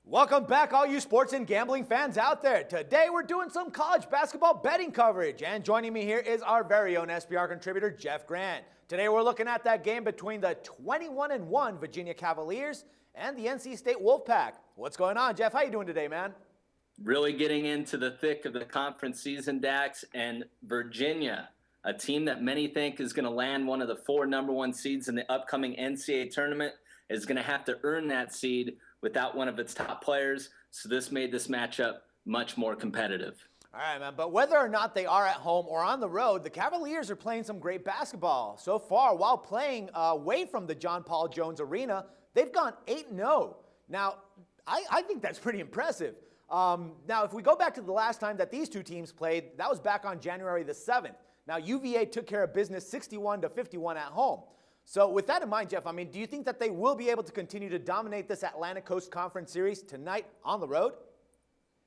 Welcome back, all you sports and gambling fans out there. Today, we're doing some college basketball betting coverage, and joining me here is our very own SBR contributor, Jeff Grant. Today, we're looking at that game between the 21-1 Virginia Cavaliers and the NC State Wolfpack. What's going on, Jeff? How you doing today, man? Really getting into the thick of the conference season, Dax, and Virginia, a team that many think is going to land one of the 4 number 1 seeds in the upcoming NCAA tournament, is going to have to earn that seed without one of its top players. So this made this matchup much more competitive. All right, man, but whether or not they are at home or on the road, the Cavaliers are playing some great basketball. So far, while playing away from the John Paul Jones Arena, they've gone 8-0. Now, I think that's pretty impressive. Now, if we go back to the last time that these two teams played, that was back on January the 7th. Now, UVA took care of business 61-51 at home. So with that in mind, Jeff, do you think that they will be able to continue to dominate this Atlantic Coast Conference Series tonight on the road?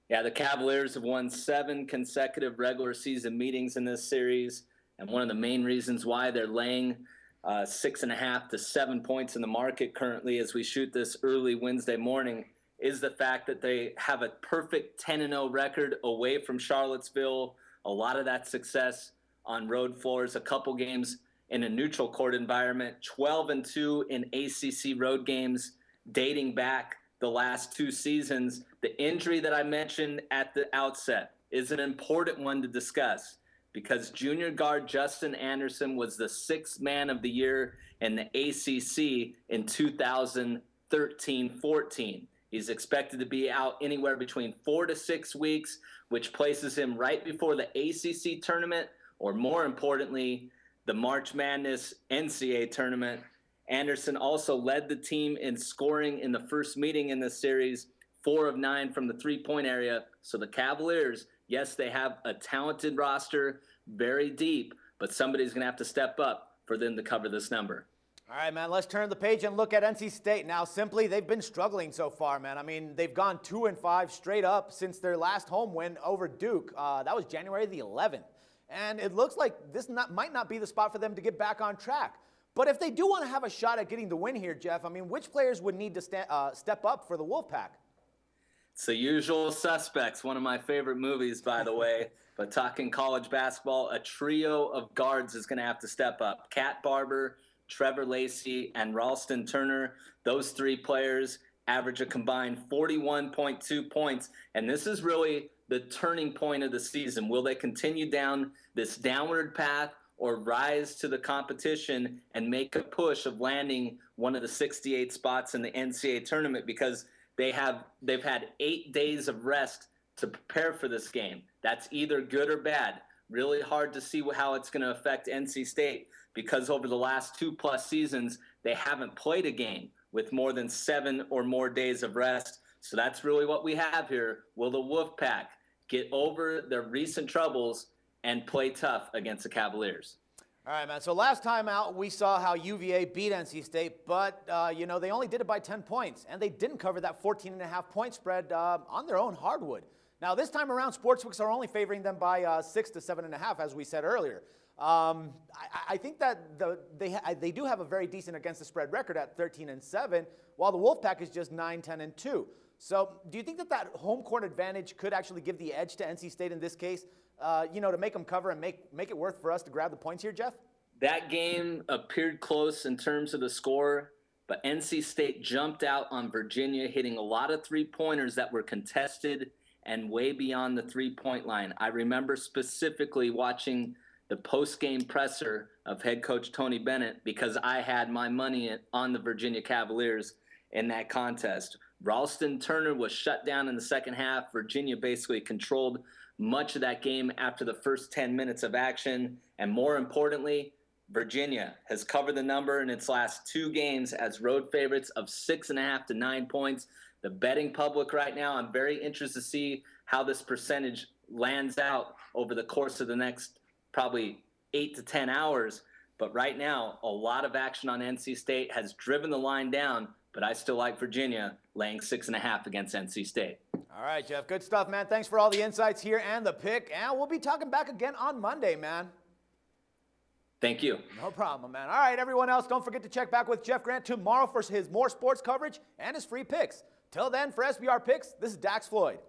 Yeah, the Cavaliers have won 7 consecutive regular season meetings in this series, and one of the main reasons why they're laying 6.5 to 7 points in the market currently as we shoot this early Wednesday morning is the fact that they have a perfect 10-0 record away from Charlottesville. A lot of that success on road floors, a couple games in a neutral court environment, 12-2 in ACC road games dating back the last 2 seasons. The injury that I mentioned at the outset is an important one to discuss because junior guard Justin Anderson was the 6th man of the year in the ACC in 2013-14. He's expected to be out anywhere between 4 to 6 weeks, which places him right before the ACC tournament, or more importantly, the March Madness NCAA tournament. Anderson also led the team in scoring in the first meeting in this series, 4 of 9 from the three-point area. So the Cavaliers, yes, they have a talented roster, very deep, but somebody's going to have to step up for them to cover this number. All right, man, let's turn the page and look at NC State. Now, simply, they've been struggling so far, man. They've gone 2-5 straight up since their last home win over Duke. That was January the 11th. And it looks like this might not be the spot for them to get back on track. But if they do want to have a shot at getting the win here, Jeff, which players would need to step up for the Wolfpack? It's The Usual Suspects, one of my favorite movies, by the way. But talking college basketball, a trio of guards is going to have to step up. Cat Barber, Trevor Lacey, and Ralston Turner. Those 3 players average a combined 41.2 points. And this is really the turning point of the season. Will they continue down this downward path or rise to the competition and make a push of landing one of the 68 spots in the NCAA tournament? Because they've had 8 days of rest to prepare for this game. That's either good or bad. Really hard to see how it's going to affect NC State because over the last 2+ seasons, they haven't played a game with more than 7 or more days of rest. So that's really what we have here. Will the Wolfpack get over their recent troubles and play tough against the Cavaliers? All right, man. So last time out, we saw how UVA beat NC State, but, they only did it by 10 points, and they didn't cover that 14.5-point spread on their own hardwood. Now, this time around, sportsbooks are only favoring them by 6 to 7.5, as we said earlier. I think that they do have a very decent against the spread record at 13-7, while the Wolfpack is just 9-10-2. So do you think that home court advantage could actually give the edge to NC State in this case, to make them cover and make it worth for us to grab the points here, Jeff? That game appeared close in terms of the score, but NC State jumped out on Virginia, hitting a lot of three-pointers that were contested and way beyond the three-point line. I remember specifically watching the post-game presser of head coach Tony Bennett because I had my money on the Virginia Cavaliers in that contest. Ralston Turner was shut down in the second half. Virginia basically controlled much of that game after the first 10 minutes of action. And more importantly, Virginia has covered the number in its last 2 games as road favorites of 6.5 to 9 points. The betting public right now, I'm very interested to see how this percentage lands out over the course of the next probably 8 to 10 hours. But right now, a lot of action on NC State has driven the line down, but I still like Virginia laying 6.5 against NC State. All right, Jeff. Good stuff, man. Thanks for all the insights here and the pick. And we'll be talking back again on Monday, man. Thank you. No problem, man. All right, everyone else, don't forget to check back with Jeff Grant tomorrow for his more sports coverage and his free picks. Till then, for SBR Picks, this is Dax Floyd.